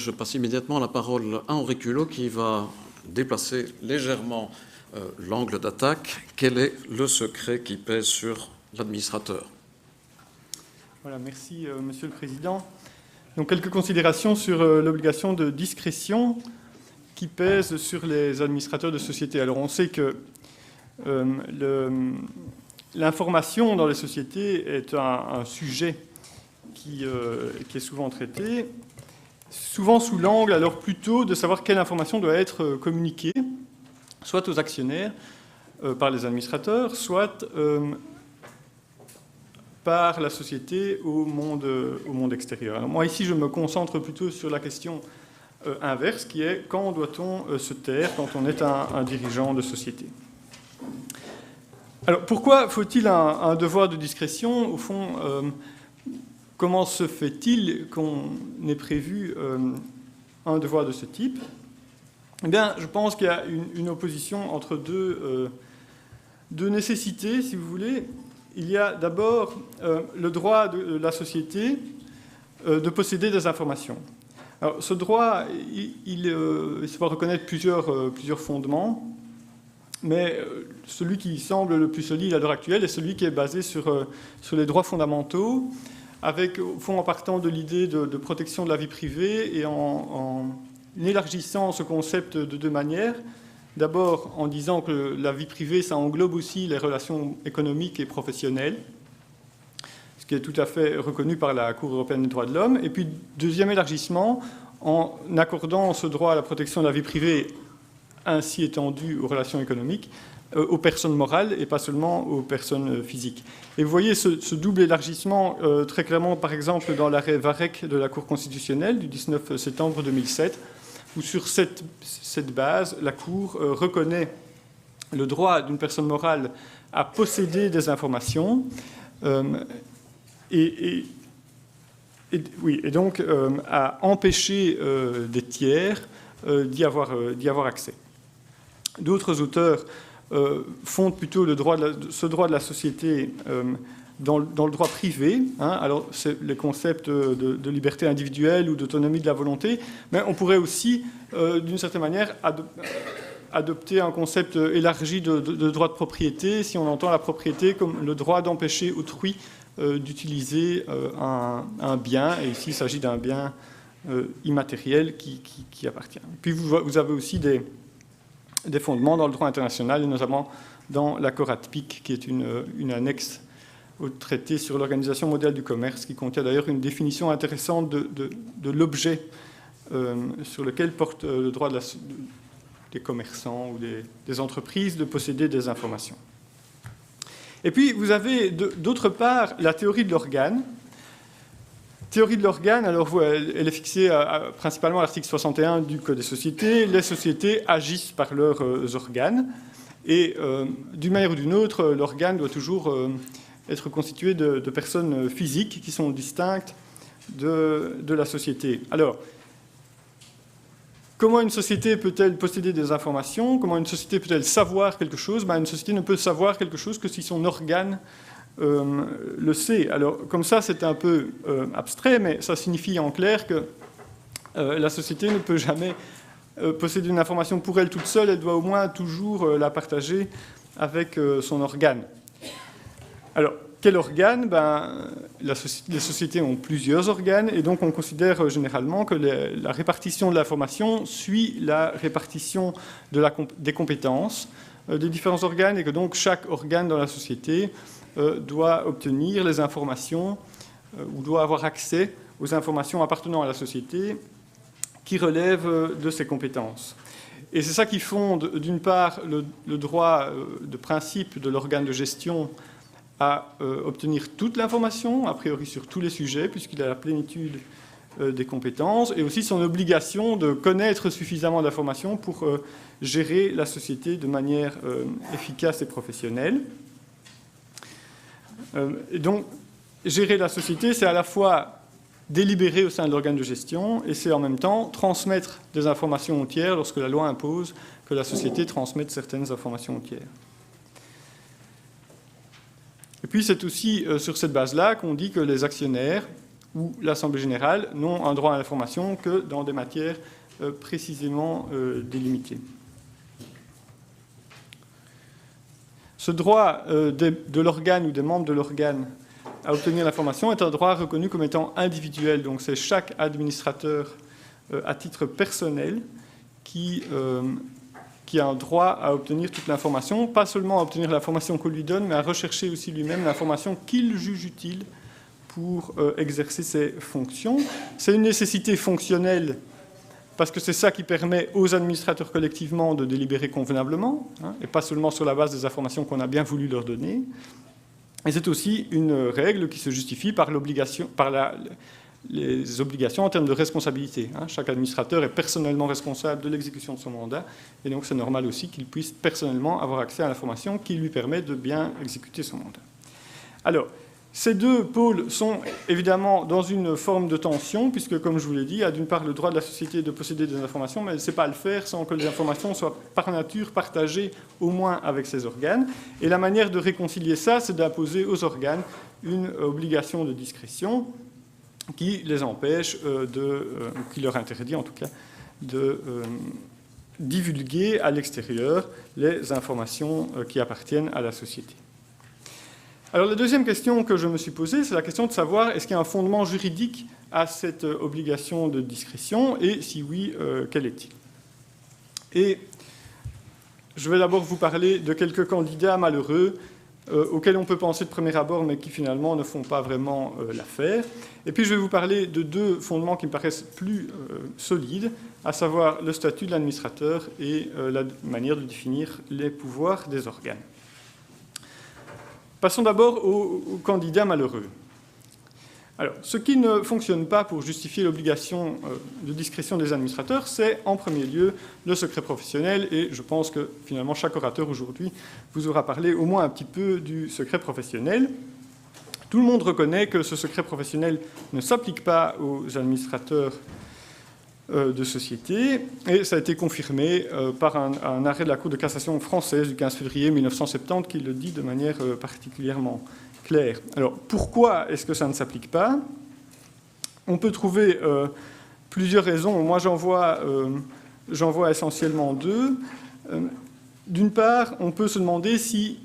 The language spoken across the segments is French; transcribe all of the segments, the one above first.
je passe immédiatement la parole à Henri Culot qui va déplacer légèrement l'angle d'attaque. Quel est le secret qui pèse sur l'administrateur? Voilà, merci Monsieur le Président. Donc quelques considérations sur l'obligation de discrétion qui pèse sur les administrateurs de sociétés. Alors on sait que l'information dans les sociétés est un sujet qui est souvent traité, souvent sous l'angle alors plutôt de savoir quelle information doit être communiquée, soit aux actionnaires par les administrateurs, soit par la société au monde extérieur. Alors moi ici je me concentre plutôt sur la question inverse qui est quand doit-on se taire quand on est un dirigeant de société. Alors pourquoi faut-il un devoir de discrétion? Au fond, comment se fait-il qu'on ait prévu un devoir de ce type? Eh bien, je pense qu'il y a une opposition entre deux nécessités, si vous voulez. Il y a d'abord le droit de la société de posséder des informations. Alors, ce droit, il se va reconnaître plusieurs fondements, mais celui qui semble le plus solide à l'heure actuelle est celui qui est basé sur les droits fondamentaux, avec, au fond, en partant de l'idée de protection de la vie privée et en élargissant ce concept de deux manières. D'abord, en disant que la vie privée, ça englobe aussi les relations économiques et professionnelles, ce qui est tout à fait reconnu par la Cour européenne des droits de l'homme. Et puis, deuxième élargissement, en accordant ce droit à la protection de la vie privée ainsi étendu aux relations économiques, aux personnes morales et pas seulement aux personnes physiques. Et vous voyez ce double élargissement très clairement, par exemple, dans l'arrêt Varec de la Cour constitutionnelle du 19 septembre 2007, où sur cette base, la Cour reconnaît le droit d'une personne morale à posséder des informations et donc à empêcher des tiers d'y avoir accès. D'autres auteurs fondent plutôt ce droit de la société dans le droit privé. Alors, c'est les concepts de liberté individuelle ou d'autonomie de la volonté, mais on pourrait aussi, d'une certaine manière, adopter un concept élargi de droit de propriété, si on entend la propriété comme le droit d'empêcher autrui d'utiliser un bien, et ici il s'agit d'un bien immatériel qui appartient. Puis vous avez aussi des fondements dans le droit international, et notamment dans l'accord ATPIC, qui est une annexe au traité sur l'organisation mondiale du commerce, qui contient d'ailleurs une définition intéressante de l'objet sur lequel porte le droit des commerçants ou des entreprises de posséder des informations. Et puis, vous avez d'autre part la théorie de l'organe. Théorie de l'organe, alors elle est fixée principalement à l'article 61 du Code des sociétés. Les sociétés agissent par leurs organes, et d'une manière ou d'une autre, l'organe doit toujours être constitué de personnes physiques qui sont distinctes de la société. Alors, comment une société peut-elle posséder des informations? Comment une société peut-elle savoir quelque chose? Une société ne peut savoir quelque chose que si son organe le sait. Alors, comme ça, c'est un peu abstrait, mais ça signifie en clair que la société ne peut jamais posséder une information pour elle toute seule. Elle doit au moins toujours la partager avec son organe. Alors, quel organe? Les sociétés ont plusieurs organes, et donc on considère généralement que la répartition de l'information suit la répartition des compétences des différents organes, et que donc chaque organe dans la société doit obtenir les informations ou doit avoir accès aux informations appartenant à la société qui relèvent de ses compétences. Et c'est ça qui fonde, d'une part, le droit de principe de l'organe de gestion à obtenir toute l'information, a priori sur tous les sujets, puisqu'il a la plénitude des compétences, et aussi son obligation de connaître suffisamment d'informations pour gérer la société de manière efficace et professionnelle. Et donc, gérer la société, c'est à la fois délibérer au sein de l'organe de gestion, et c'est en même temps transmettre des informations aux tiers lorsque la loi impose que la société transmette certaines informations aux tiers. Et puis c'est aussi sur cette base-là qu'on dit que les actionnaires ou l'Assemblée générale n'ont un droit à l'information que dans des matières précisément délimitées. Ce droit de l'organe ou des membres de l'organe à obtenir l'information est un droit reconnu comme étant individuel. Donc c'est chaque administrateur à titre personnel qui a un droit à obtenir toute l'information, pas seulement à obtenir l'information qu'on lui donne, mais à rechercher aussi lui-même l'information qu'il juge utile pour exercer ses fonctions. C'est une nécessité fonctionnelle parce que c'est ça qui permet aux administrateurs collectivement de délibérer convenablement, et pas seulement sur la base des informations qu'on a bien voulu leur donner. Et c'est aussi une règle qui se justifie par les obligations en termes de responsabilité. Chaque administrateur est personnellement responsable de l'exécution de son mandat, et donc c'est normal aussi qu'il puisse personnellement avoir accès à l'information qui lui permet de bien exécuter son mandat. Alors, ces deux pôles sont évidemment dans une forme de tension, puisque, comme je vous l'ai dit, il y a d'une part le droit de la société de posséder des informations, mais elle ne sait pas le faire sans que les informations soient par nature partagées au moins avec ses organes. Et la manière de réconcilier ça, c'est d'imposer aux organes une obligation de discrétion qui les empêche qui leur interdit en tout cas de divulguer à l'extérieur les informations qui appartiennent à la société. Alors la deuxième question que je me suis posée, c'est la question de savoir est-ce qu'il y a un fondement juridique à cette obligation de discrétion, et si oui, quel est-il? Et je vais d'abord vous parler de quelques candidats malheureux auxquels on peut penser de premier abord, mais qui finalement ne font pas vraiment l'affaire. Et puis je vais vous parler de deux fondements qui me paraissent plus solides, à savoir le statut de l'administrateur et la manière de définir les pouvoirs des organes. Passons d'abord aux candidats malheureux. Alors, ce qui ne fonctionne pas pour justifier l'obligation de discrétion des administrateurs, c'est en premier lieu le secret professionnel, et je pense que finalement chaque orateur aujourd'hui vous aura parlé au moins un petit peu du secret professionnel. Tout le monde reconnaît que ce secret professionnel ne s'applique pas aux administrateurs de société, et ça a été confirmé par un arrêt de la Cour de cassation française du 15 février 1970 qui le dit de manière particulièrement claire. Alors, pourquoi est-ce que ça ne s'applique pas? On peut trouver plusieurs raisons. Moi, j'en vois essentiellement deux. D'une part, on peut se demander si,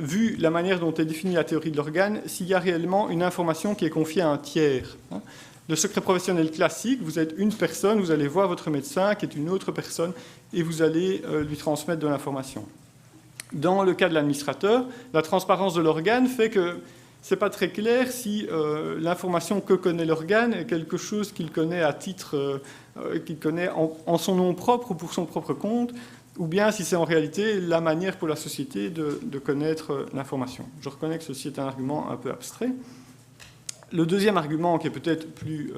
vu la manière dont est définie la théorie de l'organe, s'il y a réellement une information qui est confiée à un tiers. Le secret professionnel classique, vous êtes une personne, vous allez voir votre médecin qui est une autre personne et vous allez lui transmettre de l'information. Dans le cas de l'administrateur, la transparence de l'organe fait que ce n'est pas très clair si l'information que connaît l'organe est quelque chose qu'il connaît à titre, qu'il connaît en son nom propre ou pour son propre compte, ou bien si c'est en réalité la manière pour la société de connaître l'information. Je reconnais que ceci est un argument un peu abstrait. Le deuxième argument, qui est peut-être plus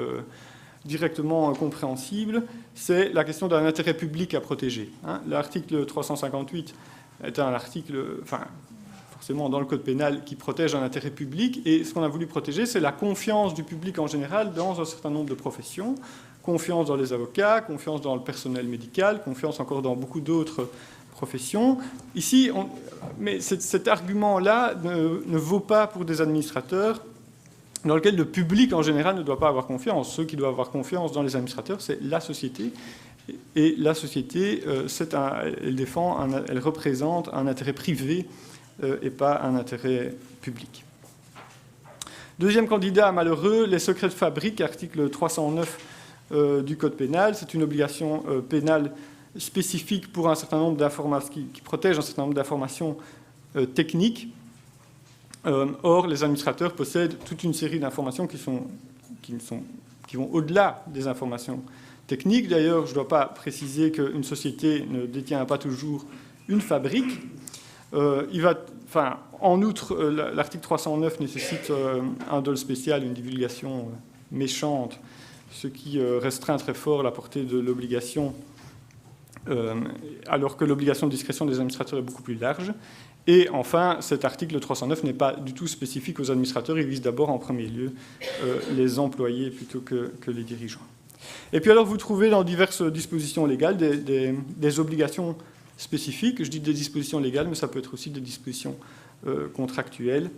directement compréhensible, c'est la question d'un intérêt public à protéger. L'article 358 est un article, forcément dans le Code pénal, qui protège un intérêt public, et ce qu'on a voulu protéger, c'est la confiance du public en général dans un certain nombre de professions, confiance dans les avocats, confiance dans le personnel médical, confiance encore dans beaucoup d'autres professions. Ici, mais cet argument-là ne vaut pas pour des administrateurs dans lequel le public en général ne doit pas avoir confiance. Ceux qui doivent avoir confiance dans les administrateurs, c'est la société. Et la société, elle représente un intérêt privé et pas un intérêt public. Deuxième candidat malheureux, les secrets de fabrique, article 309 du Code pénal. C'est une obligation pénale spécifique pour un certain nombre d'informations, qui protège un certain nombre d'informations techniques. Or, les administrateurs possèdent toute une série d'informations qui vont au-delà des informations techniques. D'ailleurs, je ne dois pas préciser qu'une société ne détient pas toujours une fabrique. En outre, l'article 309 nécessite un dol spécial, une divulgation méchante, ce qui restreint très fort la portée de l'obligation, alors que l'obligation de discrétion des administrateurs est beaucoup plus large. Et enfin, cet article 309 n'est pas du tout spécifique aux administrateurs, il vise d'abord en premier lieu les employés plutôt que les dirigeants. Et puis alors, vous trouvez dans diverses dispositions légales des obligations spécifiques. Je dis des dispositions légales, mais ça peut être aussi des dispositions contractuelles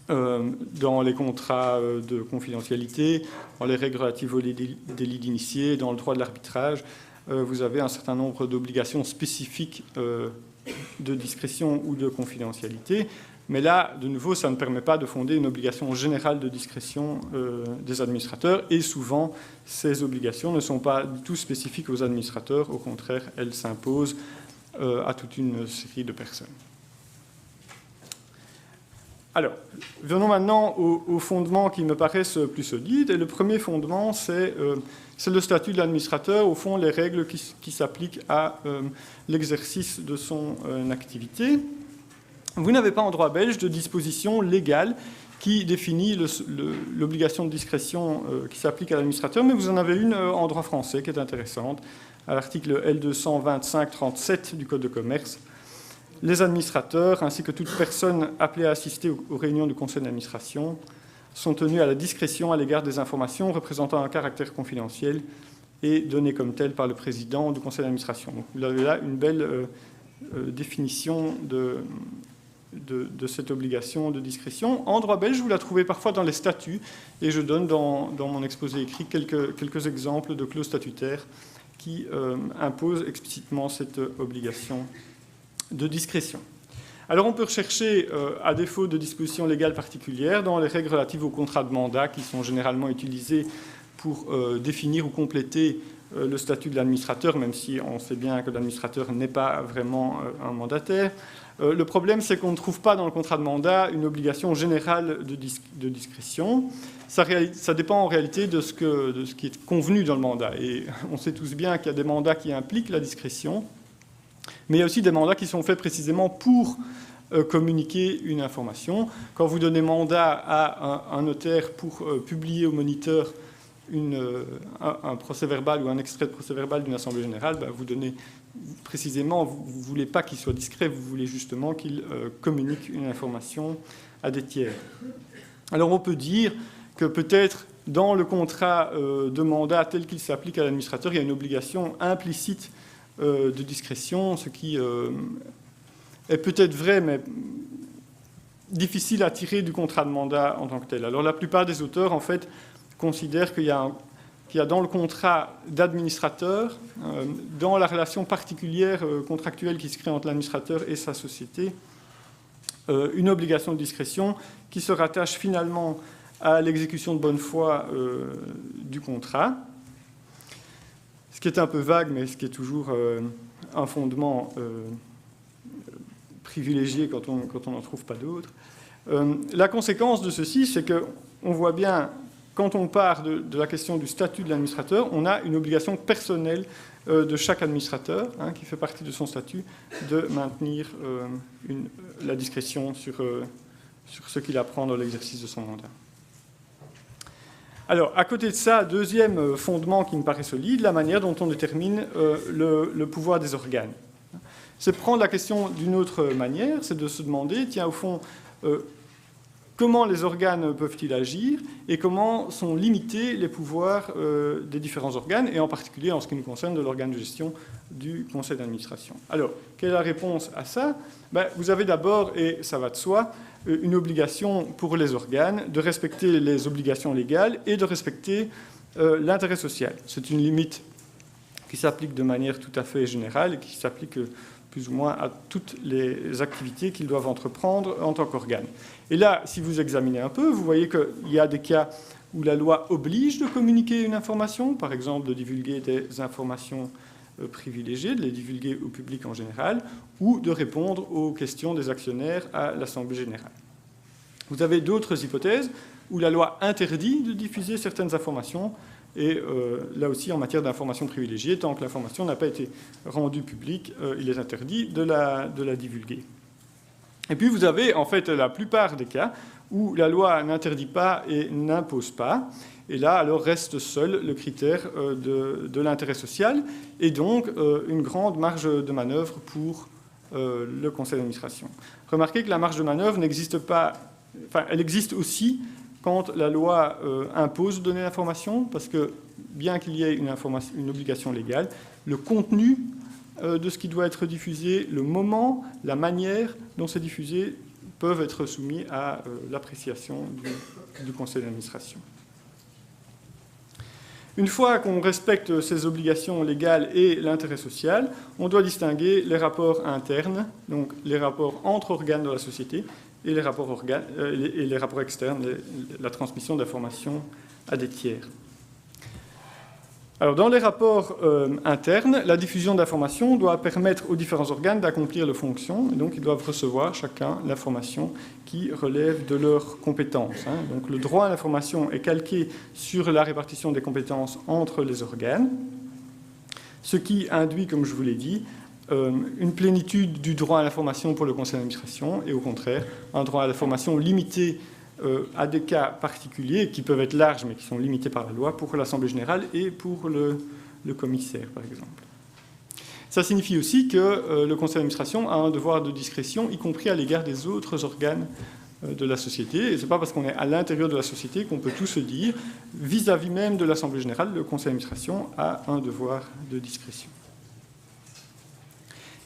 dans les contrats de confidentialité, dans les règles relatives aux délits d'initiés, dans le droit de l'arbitrage, vous avez un certain nombre d'obligations spécifiques de discrétion ou de confidentialité. Mais là, de nouveau, ça ne permet pas de fonder une obligation générale de discrétion des administrateurs. Et souvent, ces obligations ne sont pas du tout spécifiques aux administrateurs. Au contraire, elles s'imposent à toute une série de personnes. Alors, venons maintenant aux fondements qui me paraissent plus solides. Et le premier fondement, c'est le statut de l'administrateur, au fond, les règles qui s'appliquent à l'exercice de son activité. Vous n'avez pas en droit belge de disposition légale qui définit l'obligation de discrétion qui s'applique à l'administrateur, mais vous en avez une en droit français qui est intéressante, à l'article L225-37 du Code de commerce. Les administrateurs, ainsi que toute personne appelée à assister aux réunions du conseil d'administration, sont tenus à la discrétion à l'égard des informations représentant un caractère confidentiel et données comme telles par le président du conseil d'administration. Donc, vous avez là une belle définition de cette obligation de discrétion. En droit belge, vous la trouvez parfois dans les statuts, et je donne dans mon exposé écrit quelques exemples de clauses statutaires qui imposent explicitement cette obligation de discrétion. Alors on peut rechercher, à défaut de dispositions légales particulières, dans les règles relatives aux contrats de mandat qui sont généralement utilisés pour définir ou compléter le statut de l'administrateur, même si on sait bien que l'administrateur n'est pas vraiment un mandataire. Le problème, c'est qu'on ne trouve pas dans le contrat de mandat une obligation générale de discrétion. Ça dépend en réalité de ce qui est convenu dans le mandat. Et on sait tous bien qu'il y a des mandats qui impliquent la discrétion, mais il y a aussi des mandats qui sont faits précisément pour communiquer une information. Quand vous donnez mandat à un notaire pour publier au moniteur un procès-verbal ou un extrait de procès-verbal d'une assemblée générale, vous donnez précisément, vous ne voulez pas qu'il soit discret, vous voulez justement qu'il communique une information à des tiers. Alors on peut dire que peut-être dans le contrat de mandat tel qu'il s'applique à l'administrateur, il y a une obligation implicite de discrétion, ce qui est peut-être vrai, mais difficile à tirer du contrat de mandat en tant que tel. Alors la plupart des auteurs, en fait, considèrent qu'il y a dans le contrat d'administrateur, dans la relation particulière contractuelle qui se crée entre l'administrateur et sa société, une obligation de discrétion qui se rattache finalement à l'exécution de bonne foi du contrat, ce qui est un peu vague, mais ce qui est toujours un fondement privilégié quand on n'en trouve pas d'autres. La conséquence de ceci, c'est qu'on voit bien, quand on part de la question du statut de l'administrateur, on a une obligation personnelle de chaque administrateur, qui fait partie de son statut, de maintenir la discrétion sur ce qu'il apprend dans l'exercice de son mandat. Alors, à côté de ça, deuxième fondement qui me paraît solide, la manière dont on détermine le pouvoir des organes. C'est prendre la question d'une autre manière, c'est de se demander, tiens, au fond, comment les organes peuvent-ils agir et comment sont limités les pouvoirs des différents organes, et en particulier en ce qui nous concerne de l'organe de gestion du conseil d'administration. Alors, quelle est la réponse à ça ? Vous avez d'abord, et ça va de soi, une obligation pour les organes de respecter les obligations légales et de respecter l'intérêt social. C'est une limite qui s'applique de manière tout à fait générale et qui s'applique plus ou moins à toutes les activités qu'ils doivent entreprendre en tant qu'organes. Et là, si vous examinez un peu, vous voyez qu'il y a des cas où la loi oblige de communiquer une information, par exemple de divulguer des informations privilégiées, de les divulguer au public en général, ou de répondre aux questions des actionnaires à l'Assemblée générale. Vous avez d'autres hypothèses où la loi interdit de diffuser certaines informations, et là aussi, en matière d'information privilégiée, tant que l'information n'a pas été rendue publique, il est interdit de la divulguer. Et puis vous avez en fait la plupart des cas où la loi n'interdit pas et n'impose pas, et là alors reste seul le critère de l'intérêt social, et donc une grande marge de manœuvre pour le conseil d'administration. Remarquez que la marge de manœuvre n'existe pas, enfin elle existe aussi quand la loi impose de donner l'information, parce que bien qu'il y ait une obligation légale, le contenu de ce qui doit être diffusé, le moment, la manière dont c'est diffusé, peuvent être soumis à l'appréciation du conseil d'administration. Une fois qu'on respecte ces obligations légales et l'intérêt social, on doit distinguer les rapports internes, donc les rapports entre organes de la société, et les rapports externes, la transmission d'informations à des tiers. Alors, dans les rapports internes, la diffusion d'informations doit permettre aux différents organes d'accomplir leurs fonctions, et donc ils doivent recevoir chacun l'information qui relève de leurs compétences. Donc, le droit à l'information est calqué sur la répartition des compétences entre les organes, ce qui induit, comme je vous l'ai dit, une plénitude du droit à l'information pour le conseil d'administration, et au contraire, un droit à l'information limité à des cas particuliers qui peuvent être larges mais qui sont limités par la loi pour l'Assemblée générale et pour le commissaire, par exemple. Ça signifie aussi que le conseil d'administration a un devoir de discrétion, y compris à l'égard des autres organes de la société. Et ce n'est pas parce qu'on est à l'intérieur de la société qu'on peut tout se dire. Vis-à-vis même de l'Assemblée générale, le conseil d'administration a un devoir de discrétion.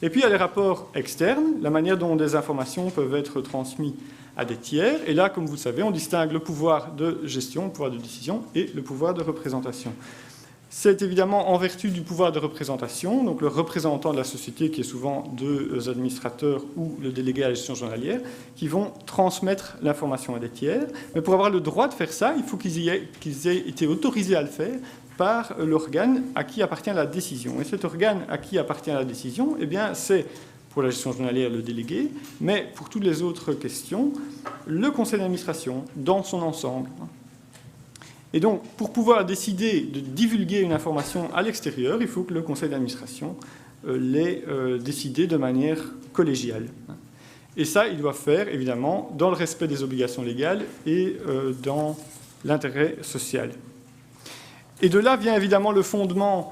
Et puis il y a les rapports externes, la manière dont des informations peuvent être transmises à des tiers. Et là, comme vous le savez, on distingue le pouvoir de gestion, le pouvoir de décision et le pouvoir de représentation. C'est évidemment en vertu du pouvoir de représentation, donc le représentant de la société, qui est souvent deux administrateurs ou le délégué à la gestion journalière, qui vont transmettre l'information à des tiers. Mais pour avoir le droit de faire ça, il faut qu'ils aient été autorisés à le faire par l'organe à qui appartient la décision. Et cet organe à qui appartient la décision, eh bien, c'est pour la gestion journalière le délégué, mais pour toutes les autres questions, le conseil d'administration dans son ensemble. Et donc, pour pouvoir décider de divulguer une information à l'extérieur, il faut que le conseil d'administration l'ait décidé de manière collégiale. Et ça, il doit faire, évidemment, dans le respect des obligations légales et dans l'intérêt social. Et de là vient évidemment le fondement,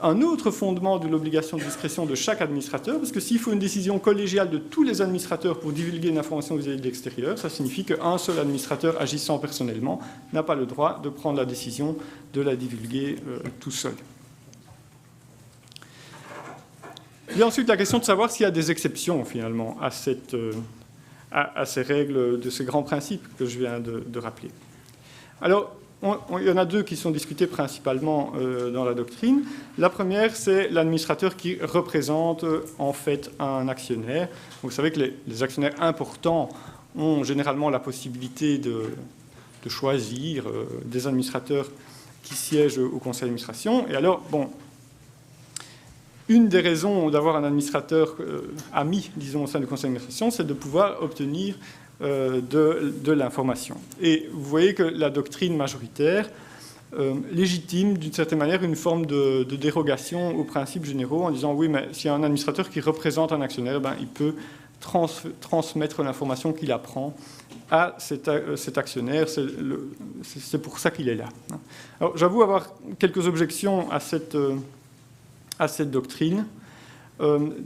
un autre fondement de l'obligation de discrétion de chaque administrateur, parce que s'il faut une décision collégiale de tous les administrateurs pour divulguer une information vis-à-vis de l'extérieur, ça signifie qu'un seul administrateur agissant personnellement n'a pas le droit de prendre la décision de la divulguer tout seul. Il y a ensuite la question de savoir s'il y a des exceptions finalement à ces règles, de ces grands principes que je viens de rappeler. Alors, il y en a deux qui sont discutés principalement dans la doctrine. La première, c'est l'administrateur qui représente en fait un actionnaire. Vous savez que les actionnaires importants ont généralement la possibilité de choisir des administrateurs qui siègent au conseil d'administration. Et alors, bon, une des raisons d'avoir un administrateur ami, disons, au sein du conseil d'administration, c'est de pouvoir obtenir de l'information. Et vous voyez que la doctrine majoritaire légitime d'une certaine manière une forme de dérogation aux principes généraux en disant oui, mais s'il y a un administrateur qui représente un actionnaire, ben, il peut transmettre l'information qu'il apprend à cet actionnaire. C'est pour ça qu'il est là. Alors, j'avoue avoir quelques objections à cette doctrine.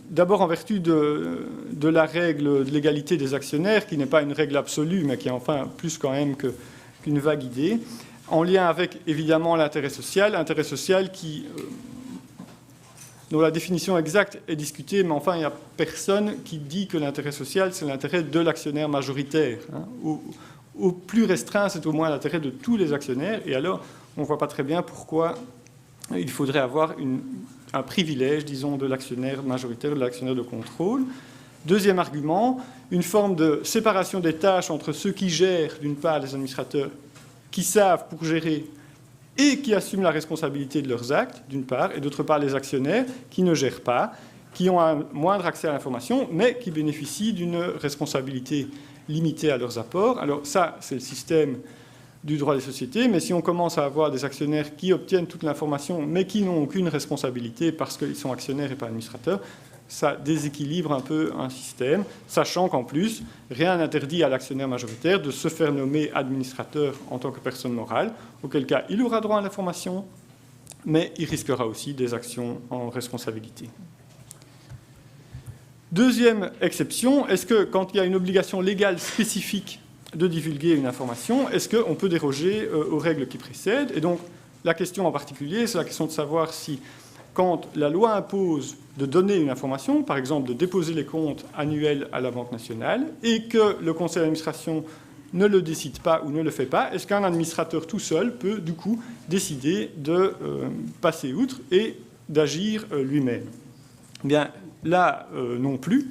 D'abord en vertu de la règle de l'égalité des actionnaires, qui n'est pas une règle absolue, mais qui est enfin plus quand même qu'une vague idée, en lien avec évidemment l'intérêt social dont la définition exacte est discutée, mais enfin il n'y a personne qui dit que l'intérêt social c'est l'intérêt de l'actionnaire majoritaire. Au plus restreint, c'est au moins l'intérêt de tous les actionnaires, et alors on ne voit pas très bien pourquoi il faudrait avoir un privilège, disons, de l'actionnaire majoritaire, de l'actionnaire de contrôle. Deuxième argument, une forme de séparation des tâches entre ceux qui gèrent, d'une part, les administrateurs qui savent pour gérer et qui assument la responsabilité de leurs actes, d'une part, et d'autre part, les actionnaires qui ne gèrent pas, qui ont un moindre accès à l'information, mais qui bénéficient d'une responsabilité limitée à leurs apports. Alors ça, c'est le système du droit des sociétés, mais si on commence à avoir des actionnaires qui obtiennent toute l'information, mais qui n'ont aucune responsabilité parce qu'ils sont actionnaires et pas administrateurs, ça déséquilibre un peu un système, sachant qu'en plus, rien n'interdit à l'actionnaire majoritaire de se faire nommer administrateur en tant que personne morale, auquel cas il aura droit à l'information, mais il risquera aussi des actions en responsabilité. Deuxième exception, est-ce que quand il y a une obligation légale spécifique de divulguer une information, est-ce qu'on peut déroger aux règles qui précèdent? Et donc, la question en particulier, c'est la question de savoir si quand la loi impose de donner une information, par exemple de déposer les comptes annuels à la Banque nationale, et que le conseil d'administration ne le décide pas ou ne le fait pas, est-ce qu'un administrateur tout seul peut du coup décider de passer outre et d'agir lui-même? Bien, là, non plus.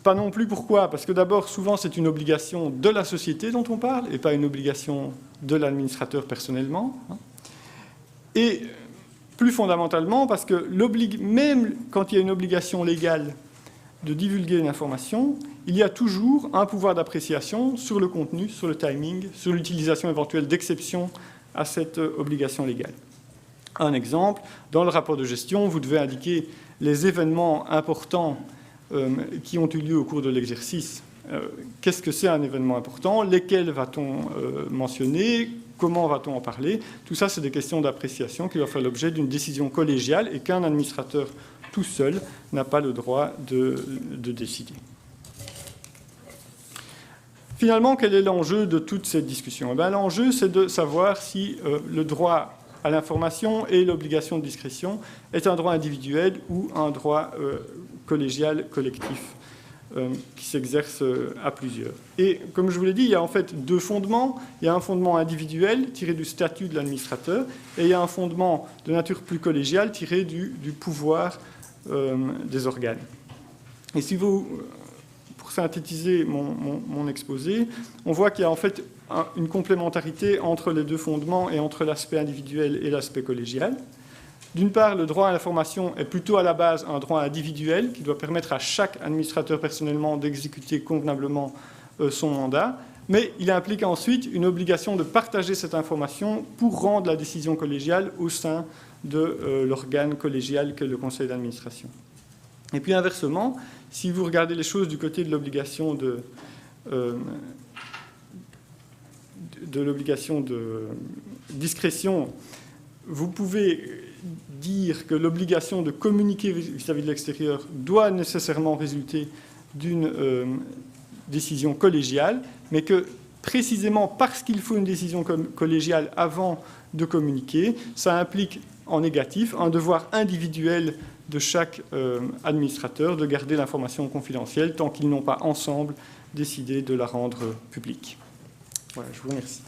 Pas non plus, pourquoi? Parce que d'abord, souvent, c'est une obligation de la société dont on parle, et pas une obligation de l'administrateur personnellement. Et plus fondamentalement, parce que même quand il y a une obligation légale de divulguer une information, il y a toujours un pouvoir d'appréciation sur le contenu, sur le timing, sur l'utilisation éventuelle d'exceptions à cette obligation légale. Un exemple, dans le rapport de gestion, vous devez indiquer les événements importants qui ont eu lieu au cours de l'exercice. Qu'est-ce que c'est un événement important? Lesquels va-t-on mentionner? Comment va-t-on en parler? Tout ça, c'est des questions d'appréciation qui doivent faire l'objet d'une décision collégiale et qu'un administrateur tout seul n'a pas le droit de décider. Finalement, quel est l'enjeu de toute cette discussion? L'enjeu, c'est de savoir si le droit à l'information et l'obligation de discrétion est un droit individuel ou un droit collégial, collectif, qui s'exerce à plusieurs. Et comme je vous l'ai dit, il y a en fait deux fondements. Il y a un fondement individuel tiré du statut de l'administrateur et il y a un fondement de nature plus collégiale tiré du pouvoir des organes. Et si vous, pour synthétiser mon exposé, on voit qu'il y a en fait une complémentarité entre les deux fondements et entre l'aspect individuel et l'aspect collégial. D'une part, le droit à l'information est plutôt à la base un droit individuel qui doit permettre à chaque administrateur personnellement d'exécuter convenablement son mandat, mais il implique ensuite une obligation de partager cette information pour rendre la décision collégiale au sein de l'organe collégial qu'est le conseil d'administration. Et puis inversement, si vous regardez les choses du côté de l'obligation de discrétion, vous pouvez dire que l'obligation de communiquer vis-à-vis de l'extérieur doit nécessairement résulter d'une décision collégiale, mais que précisément parce qu'il faut une décision collégiale avant de communiquer, ça implique en négatif un devoir individuel de chaque administrateur de garder l'information confidentielle tant qu'ils n'ont pas ensemble décidé de la rendre publique. Voilà, je vous remercie.